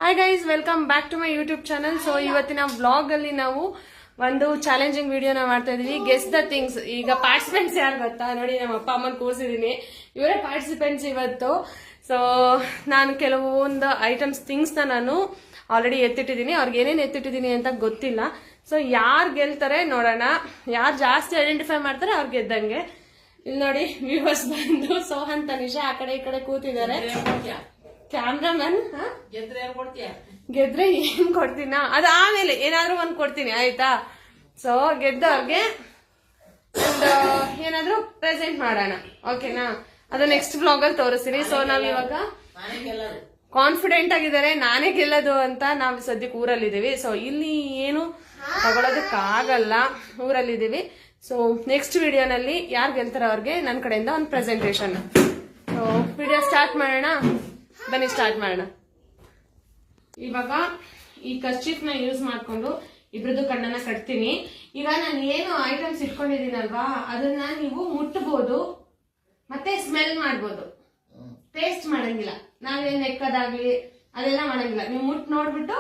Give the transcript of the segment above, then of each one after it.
Hi guys, welcome back to my YouTube channel. So ಇವತ್ತಿನ vlog ಅಲ್ಲಿ ನಾವು ಒಂದು ಚಾಲೆಂಜಿಂಗ್ ವಿಡಿಯೋನ ಮಾಡ್ತಾ ಇದೀವಿ. Guess the things. ಈಗ ಪಾರ್ಟಿಸಿಪೆಂಟ್ಸ್ ಯಾರು ಗೊತ್ತಾ? ನೋಡಿ, ನಮ್ಮ ಅಪ್ಪ ಅಮ್ಮನ ಕೂರಿಸಿದೀನಿ. ಇವರೇ ಪಾರ್ಟಿಸಿಪೆಂಟ್ಸ್ ಇವತ್ತು. ಸೊ ನಾನು ಕೆಲವೊಂದು ಐಟಮ್ಸ್ ಥಿಂಗ್ಸ್ ನಾನು ಆಲ್ರೆಡಿ ಎತ್ತಿಟ್ಟಿದ್ದೀನಿ. ಅವ್ರಿಗೆ ಏನೇನು ಎತ್ತಿಟ್ಟಿದ್ದೀನಿ ಅಂತ ಗೊತ್ತಿಲ್ಲ. ಸೊ ಯಾರು ಗೆಲ್ತಾರೆ ನೋಡೋಣ. ಯಾರು ಜಾಸ್ತಿ ಐಡೆಂಟಿಫೈ ಮಾಡ್ತಾರೆ ಅವ್ರು ಗೆದ್ದಂಗೆ. ಇಲ್ಲಿ ನೋಡಿ, ವ್ಯೂವರ್ಸ್ ಬಂದು ಸೋಹನ್ ತನಿಷಾ ಆ ಕಡೆ ಈ ಕಡೆ ಕೂತಿದ್ದಾರೆ. ಕ್ಯಾಮ್ರಾಮನ್ ಗೆದ್ರೆ ಏನ್ ಕೊಡ್ತೀನ ಅದು ಆಮೇಲೆ ಏನಾದ್ರೂ ಒಂದ್ ಕೊಡ್ತೀನಿ, ಆಯ್ತಾ? ಸೊ ಗೆದ್ದವ್ರಿಗೆ ಏನಾದ್ರೂ ಪ್ರೆಸೆಂಟ್ ಮಾಡೋಣ, ಓಕೆನಾ? ಅದು ನೆಕ್ಸ್ಟ್ ವ್ಲಾಗ್ ಅಲ್ಲಿ ತೋರಿಸ್ತೀನಿ. ಸೊ ನಾವ್ ಇವಾಗ ಕಾನ್ಫಿಡೆಂಟ್ ಆಗಿದ್ದಾರೆ ನಾನೇ ಗೆಲ್ಲೋದು ಅಂತ. ನಾವು ಸದ್ಯಕ್ಕೆ ಊರಲ್ಲಿದ್ದೀವಿ. ಸೊ ಇಲ್ಲಿ ಏನು ತಗೊಳೋದಕ್ಕಾಗಲ್ಲ, ಊರಲ್ಲಿದ್ದೀವಿ. ಸೊ ನೆಕ್ಸ್ಟ್ ವಿಡಿಯೋನಲ್ಲಿ ಯಾರು ಗೆಲ್ತಾರ ಅವ್ರಿಗೆ ನನ್ನ ಕಡೆಯಿಂದ ಒಂದು ಪ್ರೆಸೆಂಟೇಷನ್. ಸೊ ವಿಡಿಯೋ ಸ್ಟಾರ್ಟ್ ಮಾಡೋಣ, ಬನ್ನಿ ಸ್ಟಾರ್ಟ್ ಮಾಡೋಣ. ಇವಾಗ ಈ ಕರ್ಚೀಫ್ ನ ಯೂಸ್ ಮಾಡ್ಕೊಂಡು ಇಬ್ರದ್ದು ಕಣ್ಣನ್ನ ಕಟ್ತೀನಿ. ಈಗ ನಾನು ಏನು ಐಟಮ್ಸ್ ಇಟ್ಕೊಂಡಿದ್ದೀನಲ್ವಾ, ಅದನ್ನ ನೀವು ಮುಟ್ಟಬಹುದು ಮತ್ತೆ ಸ್ಮೆಲ್ ಮಾಡ್ಬೋದು. ಟೇಸ್ಟ್ ಮಾಡಂಗಿಲ್ಲ, ನಾವೇನ್ ನೆಕ್ಕದಾಗ್ಲಿ ಅದೆಲ್ಲ ಮಾಡಂಗಿಲ್ಲ. ನೀವು ಮುಟ್ ನೋಡ್ಬಿಟ್ಟು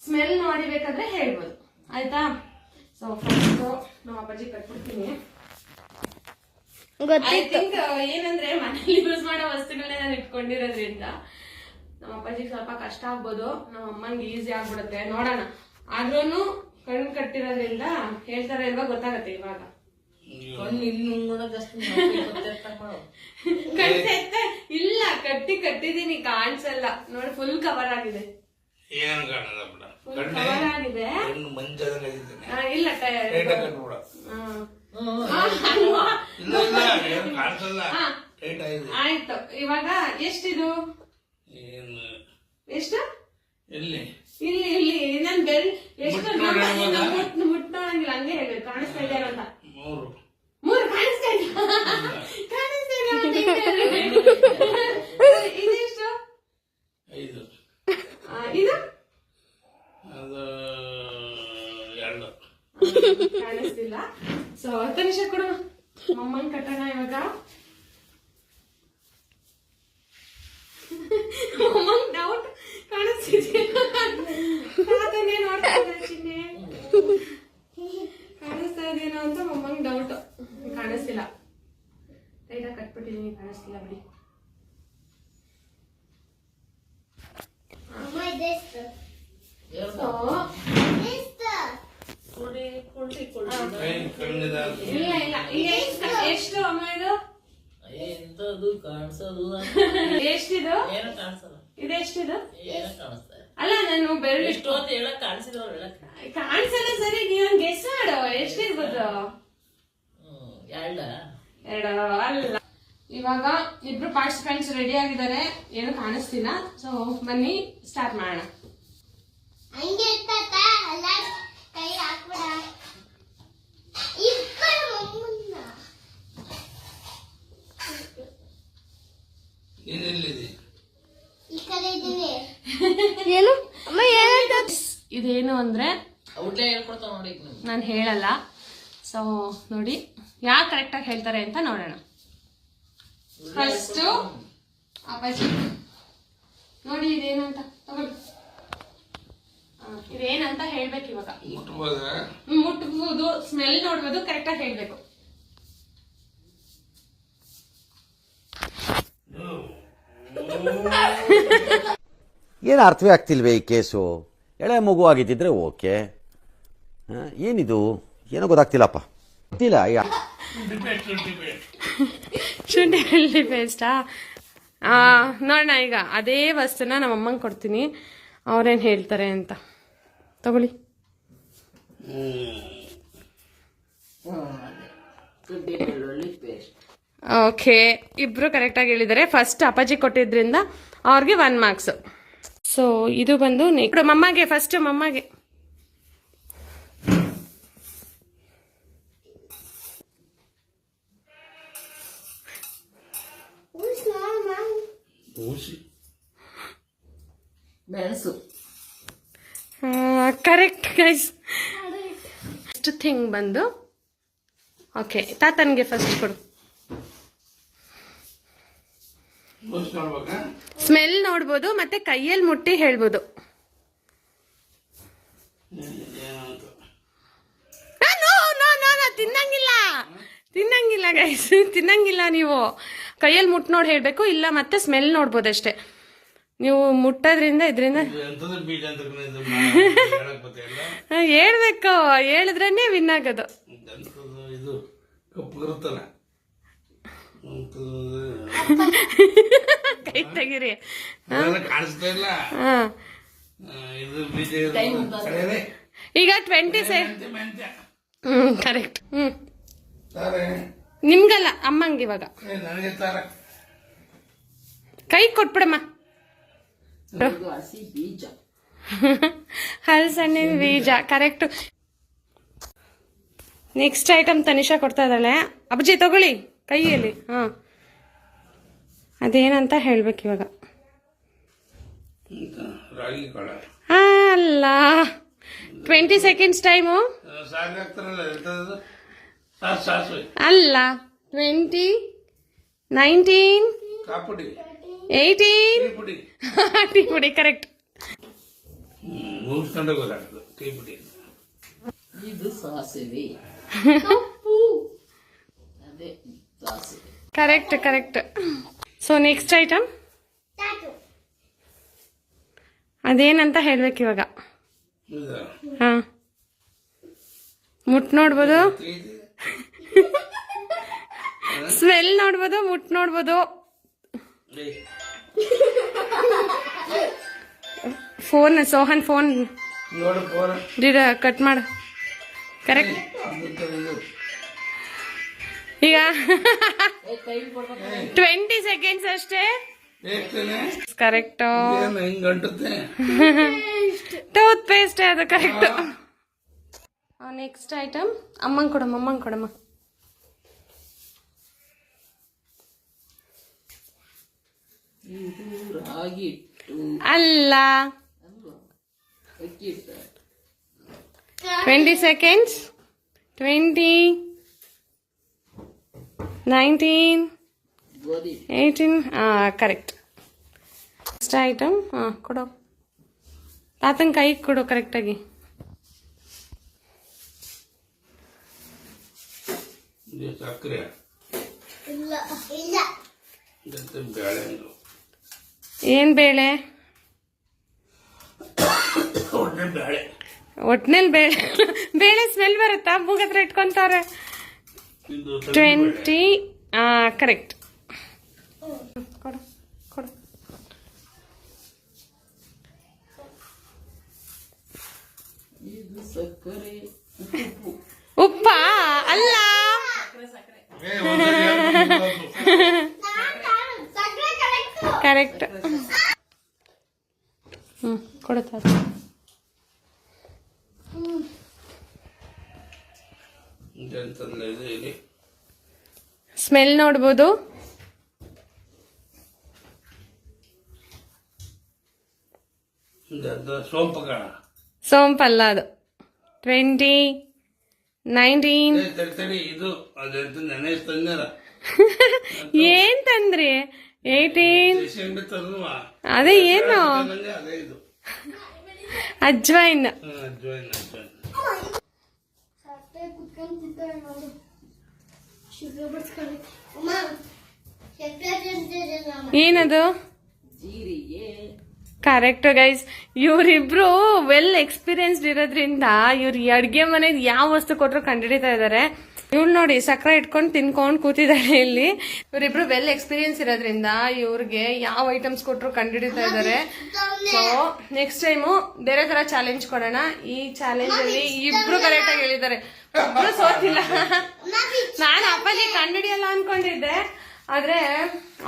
ಸ್ಮೆಲ್ ನೋಡಿಬೇಕಾದ್ರೆ ಹೇಳ್ಬೋದು, ಆಯ್ತಾ? ಸೊ ಫಸ್ಟ್ ನಮ್ಮ ಅಪ್ಪಾಜಿ ಕಟ್ಬಿಡ್ತೀನಿ. ಐ ಥಿಂಕ್ ಏನಂದ್ರೆ ಮನೇಲಿ ಯೂಸ್ ಮಾಡೋ ವಸ್ತುಗಳನ್ನ ನಾನು ಇಟ್ಕೊಂಡಿರೋದ್ರಿಂದ ನಮ್ಮ ಅಪ್ಪಾಜಿಗೆ ಸ್ವಲ್ಪ ಕಷ್ಟ ಆಗ್ಬೋದು, ನಮ್ಮ ಅಮ್ಮಂಗೆ ಈಸಿ ಆಗ್ಬಿಡುತ್ತೆ. ನೋಡೋಣ. ಆದ್ರೂನು ಕಣ್ಣು ಕಟ್ಟಿರೋದ್ರಿಂದ ಹೇಳ್ತಾರ ಇಲ್ವಾ ಗೊತ್ತಾಗತ್ತೆ. ಇವಾಗ ಇಲ್ಲ, ಕಟ್ಟಿದೀನಿ, ಕಾಣಿಸಲ್ಲ ನೋಡಿ. ಫುಲ್ ಕವರ್ ಆಗಿದೆ, ಕವರ್ ಆಗಿದೆ. ಇಲ್ಲ ಆಯ್ತು. ಇವಾಗ ಎಷ್ಟಿದು? ಎಷ್ಟು? ಇಲ್ಲಿ ಇಲ್ಲಿ ನನ್ ಬೆಲ್ ಎಷ್ಟು ಮುಟ್ ನೋಡಂಗಿಲ್ಲ, ಹಂಗೆ ಹೇಳ್ಬೇಕು. ಕಾಣಿಸ್ತಾ ಇದೆಯಲ್ಲ ಅಂತ. ಮೂರು ಕಾಣಿಸ್ತಾ ಇದೆ. ಇದೆಷ್ಟು? ಇದು ಕಾಣಿಸ್ತಿಲ್ಲ. ಸೊ 10 ನಿಮಿಷ ಕೊಡು, ಮಮ್ಮಂಗ್ ಕಟ್ಟೋಣ ಇವಾಗ. ಮಮ್ಮಂಗ್ ಡೌಟ್ ಕಾಣಿಸ್ತಿದೆ, ಕಾಣಿಸ್ತಾ ಇದೇನೋ ಅಂತ ಮಮ್ಮಂಗ್ ಡೌಟ್. ಕಾಣಿಸ್ತಿಲ್ಲ, ರೈಟ್ ಕಟ್ಬಿಟ್ಟಿದೀನಿ, ಕಾಣಿಸ್ತಿಲ್ಲ ಬಿಡಿ. ಎಷ್ಟು ಅಮ್ಮ ಇದು? ಎಷ್ಟಿದು? ಇದೆಷ್ಟಿದು? ಅಲ್ಲ, ನಾನು ಬೆರಳು ಕಾಣಿಸಲ್ಲ. ಸರಿ, ನೀವು ಗೆಸ್ ಮಾಡು, ಎಷ್ಟಿರ್ಬೋದು? ಎರಡು ಅಲ್ಲ. ಇವಾಗ ಇಬ್ರು ಪಾರ್ಟಿಸಿಪೆಂಟ್ಸ್ ರೆಡಿ ಆಗಿದ್ದಾರೆ, ಏನು ಕಾಣಿಸ್ತಿಲ್ಲ. ಸೊ ಬನ್ನಿ ಸ್ಟಾರ್ಟ್ ಮಾಡೋಣ. ಇದೇನು ಅಂದ್ರೆ ನಾನು ಹೇಳಲ್ಲ. ಸೊ ನೋಡಿ, ಯಾರು ಕರೆಕ್ಟ್ ಆಗಿ ಹೇಳ್ತಾರೆ ಅಂತ ನೋಡೋಣ. ಫಸ್ಟ್ ಅಪ್ಪಾಜಿ ನೋಡಿ, ಇದೇನಂತ ತಗೊಳ್ಳಿ. ಇದೇನಂತ ಹೇಳ್ಬೇಕು ಇವಾಗ. ಮುಟ್ಬೋದು, ಸ್ಮೆಲ್ ನೋಡ್ಬೋದು, ಕರೆಕ್ಟ್ ಆಗಿ ಹೇಳ್ಬೇಕು. ಏನು ಅರ್ಥವೇ ಆಗ್ತಿಲ್ವೇ ಈ ಕೇಸು? ಎಳೆ ಮಗು ಆಗಿದ್ದಿದ್ರೆ ಓಕೆ, ಏನಿದು ಏನೋ ಗೊತ್ತಾಗ್ತಿಲ್ಲಪ್ಪ. ಗೊತ್ತಿಲ್ಲ. ಶುಂಠಿ ಬೆಳ್ಳುಳ್ಳಿ ಪೇಸ್ಟಾ? ನೋಡೋಣ. ಈಗ ಅದೇ ವಸ್ತುನ ನಮ್ಮ ಅಮ್ಮಂಗೆ ಕೊಡ್ತೀನಿ, ಅವ್ರೇನು ಹೇಳ್ತಾರೆ ಅಂತ. ತಗೊಳ್ಳಿ. ಓಕೆ, ಇಬ್ರು ಕರೆಕ್ಟಾಗಿ ಹೇಳಿದ್ದಾರೆ. ಫಸ್ಟ್ ಅಪ್ಪಾಜಿ ಕೊಟ್ಟಿದ್ರಿಂದ ಅವ್ರಿಗೆ 1 ಮಾರ್ಕ್ಸ್. ಸೊ ಇದು ಬಂದು ಮಮ್ಮಗೆ. ಫಸ್ಟ್ ಮಮ್ಮಗೆ. ಮೆಣಸು. Correct guys. ಫಸ್ಟ್ ಥಿಂಗ್ ಬಂದು ಓಕೆ, ತಾತನ್ಗೆ ಫಸ್ಟ್ ಕೊಡು. ಸ್ಮೆಲ್ ನೋಡ್ಬೋದು ಮತ್ತೆ ಕೈಯಲ್ಲಿ ಮುಟ್ಟಿ ಹೇಳ್ಬೋದು. ತಿನ್ನಂಗಿಲ್ಲ ಗೈಸ್, ತಿನ್ನಂಗಿಲ್ಲ. ನೀವು ಕೈಯಲ್ಲಿ ಮುಟ್ ನೋಡಿ ಹೇಳ್ಬೇಕು, ಇಲ್ಲ ಮತ್ತೆ ಸ್ಮೆಲ್ ನೋಡ್ಬೋದಷ್ಟೇ. ನೀವು ಮುಟ್ಟೋದ್ರಿಂದ ಇದರಿಂದ ಹೇಳ್ಬೇಕು, ಹೇಳಿದ್ರೇನೆ ವಿನ್ ಆಗೋದು. ಕೈ ತೆಗೀರಿ. ಈಗ 20 ಸೆಕೆಂಡ್. ಕರೆಕ್ಟ್. ನಿಮ್ಗಲ್ಲ, ಅಮ್ಮಂಗೆ. ಇವಾಗ ಕೈ ಕೊಟ್ಬಿಡಮ್ಮ. ಹಲಸಣ್ಣಿನ ಬೀಜ. ಕರೆಕ್ಟ್. ನೆಕ್ಸ್ಟ್ ಐಟಮ್ ತನಿಷಾ ಕೊಡ್ತಾ ಇದ್ದಾಳೆ. ಅಪ್ಪಾಜಿ ತಗೊಳ್ಳಿ ಕೈಯಲ್ಲಿ. ಹಾ, ಅದೇನಂತ ಹೇಳ್ಬೇಕು ಇವಾಗ. ಅಲ್ಲ, 20 ಸೆಕೆಂಡ್ಸ್ ಟೈಮು. ಅಲ್ಲ, 20, 19, 18. ಟೀ ಪುಡಿ. ಕರೆಕ್ಟ್. ಇದು ಸಾಸಿವೆ. Correct correct. So next item ಅದೇನಂತ ಹೇಳ್ಬೇಕು ಇವಾಗ. ಹಾ, ಮುಟ್ ನೋಡ್ಬೋದು, ಸ್ಮೆಲ್ ನೋಡ್ಬೋದು, ಮುಟ್ ನೋಡ್ಬೋದು. ಫೋನ್ ಸೋಹನ್ ಫೋನ್ ಕಟ್ ಮಾಡ. ಕರೆಕ್ಟ್. ಈಗ 20 ಸೆಕೆಂಡ್ಸ್ ಅಷ್ಟೇ. ಕರೆಕ್ಟ್. ಟೂತ್ ಪೇಸ್ಟ್ ಅದು. ಕರೆಕ್ಟ್. ನೆಕ್ಸ್ಟ್ ಐಟಮ್ ಅಮ್ಮಂಗೆ ಕೊಡಮ್ಮ. ಇದು ರಾಗಿ ಹಿಟ್ಟು. ಅಲ್ಲ, ಅಕ್ಕಿ ಹಿಟ್ಟು. 20 seconds. 20, 19, ಗೋಧಿ. 18. ಕರೆಕ್ಟ್. ನೆಕ್ಸ್ಟ್ ಐಟಮ್ ಕೊಡು. ತಾತನ ಕೈ ಕೊಡು ಕರೆಕ್ಟಾಗಿ. ಸಕ್ಕರೆ ಏನ್ ಬೇಳೆ? ಒಟ್ನಲ್ಲಿ ಬೇಳೆ ಸ್ಮೆಲ್ ಬರುತ್ತಾ? ಮೂಗತ್ರ ಇಟ್ಕೊಂತಾರೆ. 20. ಕರೆಕ್ಟ್. ಕೊಡು. ಇದು ಸಕ್ಕರೆ. ಉಪ್ಪ ಅಲ್ಲ. ಕರೆಕ್ಟ್. ಕೊಡುತ್ತ. ಸ್ಮೆಲ್ ನೋಡ್ಬೋದು. ಸೋಂಪಲ್ಲ ಅದು. 20, 19. ಏನ್ ತಂದ್ರಿ? 18. ಅದೇ ಏನು? ಅಜ್ವೈನ್. ಏನದು? ಜೀರಿಗೆ. Correct guys. ಇವರಿಬ್ರು ವೆಲ್ ಎಕ್ಸ್ಪೀರಿಯನ್ಸ್ಡ್ ಇರೋದ್ರಿಂದ ಇವ್ರು ಅಡ್ಗೆ ಮನೆಗೆ ಯಾವ ವಸ್ತು ಕೊಟ್ಟರು ಕಂಡುಹಿಡಿತಾ ಇದಾರೆ. ಇವಳು ನೋಡಿ ಸಕ್ಕರೆ ಇಟ್ಕೊಂಡು ತಿನ್ಕೊಂಡು ಕೂತಿದ್ದಾರೆ ಇಲ್ಲಿ. ಇವರಿಬ್ರು ವೆಲ್ ಎಕ್ಸ್ಪೀರಿಯನ್ಸ್ ಇರೋದ್ರಿಂದ ಇವ್ರಿಗೆ ಯಾವ ಐಟಮ್ಸ್ ಕೊಟ್ಟರು ಕಂಡುಹಿಡಿತಾ ಇದಾರೆ. ಸೊ ನೆಕ್ಸ್ಟ್ ಟೈಮು ಬೇರೆ ತರ ಚಾಲೆಂಜ್ ಕೊಡೋಣ. ಈ ಚಾಲೆಂಜ್ ಅಲ್ಲಿ ಇಬ್ರು ಕರೆಕ್ಟ್ ಆಗಿ ಹೇಳಿದ್ದಾರೆ, ಒಬ್ರು ಸೋತಿಲ್ಲ. ನಾನು ಅಪ್ಪಾಜಿ ಕಂಡುಹಿಡಿಯಲ್ಲ ಅನ್ಕೊಂಡಿದ್ದೆ, ಆದ್ರೆ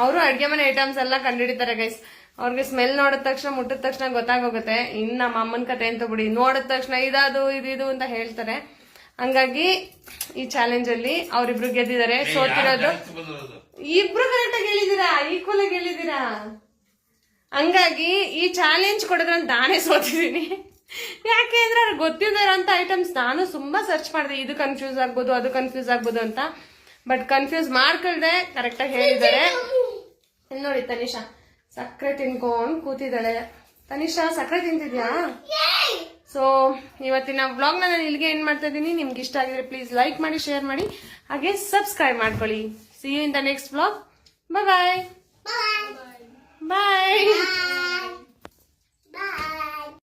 ಅವರು ಅಡ್ಗೆ ಮನೆ ಐಟಮ್ಸ್ ಎಲ್ಲ ಕಂಡುಹಿಡಿತಾರೆ ಗೈಸ್. ಅವ್ರಿಗೆ ಸ್ಮೆಲ್ ನೋಡಿದ ತಕ್ಷಣ, ಮುಟ್ಟಿದ ತಕ್ಷಣ ಗೊತ್ತಾಗೋಗುತ್ತೆ. ಇನ್ನು ನಮ್ಮ ಅಮ್ಮನ ಕತೆ ಅಂತ ಬಿಡಿ, ನೋಡಿದ ತಕ್ಷಣ ಇದು ಅಂತ ಹೇಳ್ತಾರೆ. ಹಂಗಾಗಿ ಈ ಚಾಲೆಂಜ್ ಅಲ್ಲಿ ಅವ್ರಿಬ್ರು ಗೆದ್ದಿದ್ದಾರೆ. ಸೋತಿರೋದು ಇಬ್ರು ಕರೆಕ್ಟ್ ಆಗಿ ಹೇಳಿದೀರಾ, ಈಕ್ವಲ್ ಆಗಿ ಹೇಳಿದೀರಾ. ಹಂಗಾಗಿ ಈ ಚಾಲೆಂಜ್ ಕೊಡೋದ್ರ ನಾನೇ ಸೋತಿದ್ದೀನಿ. ಯಾಕೆ ಅಂದ್ರೆ ಅವ್ರಿಗೆ ಗೊತ್ತಿರೋಂಥ ಐಟಮ್ಸ್ ನಾನು ತುಂಬಾ ಸರ್ಚ್ ಮಾಡಿದೆ. ಇದು ಕನ್ಫ್ಯೂಸ್ ಆಗ್ಬೋದು, ಅದು ಕನ್ಫ್ಯೂಸ್ ಆಗ್ಬೋದು ಅಂತ. ಬಟ್ ಕನ್ಫ್ಯೂಸ್ ಮಾಡ್ಕೊಳ್ದೆ ಕರೆಕ್ಟ್ ಆಗಿ ಹೇಳಿದ್ದಾರೆ. ಇಲ್ಲಿ ನೋಡಿ ತನಿಷಾ ಸಕ್ಕರೆ ತಿನ್ಕೊಂಡ್ ಕೂತಿದ್ದಾಳೆ. ತನಿಷಾ ಸಕ್ಕರೆ ತಿಂತಿದ್ಯಾ? ಸೊ ಇವತ್ತಿನ ವ್ಲಾಗ್ನ ನಾನು ಇಲ್ಲಿಗೆ ಏನು ಮಾಡ್ತಾ ಇದ್ದೀನಿ. ನಿಮ್ಗೆ ಇಷ್ಟ ಆಗಿದ್ರೆ ಪ್ಲೀಸ್ ಲೈಕ್ ಮಾಡಿ, ಶೇರ್ ಮಾಡಿ, ಹಾಗೆ ಸಬ್ಸ್ಕ್ರೈಬ್ ಮಾಡ್ಕೊಳ್ಳಿ. See you in the next vlog. Bye.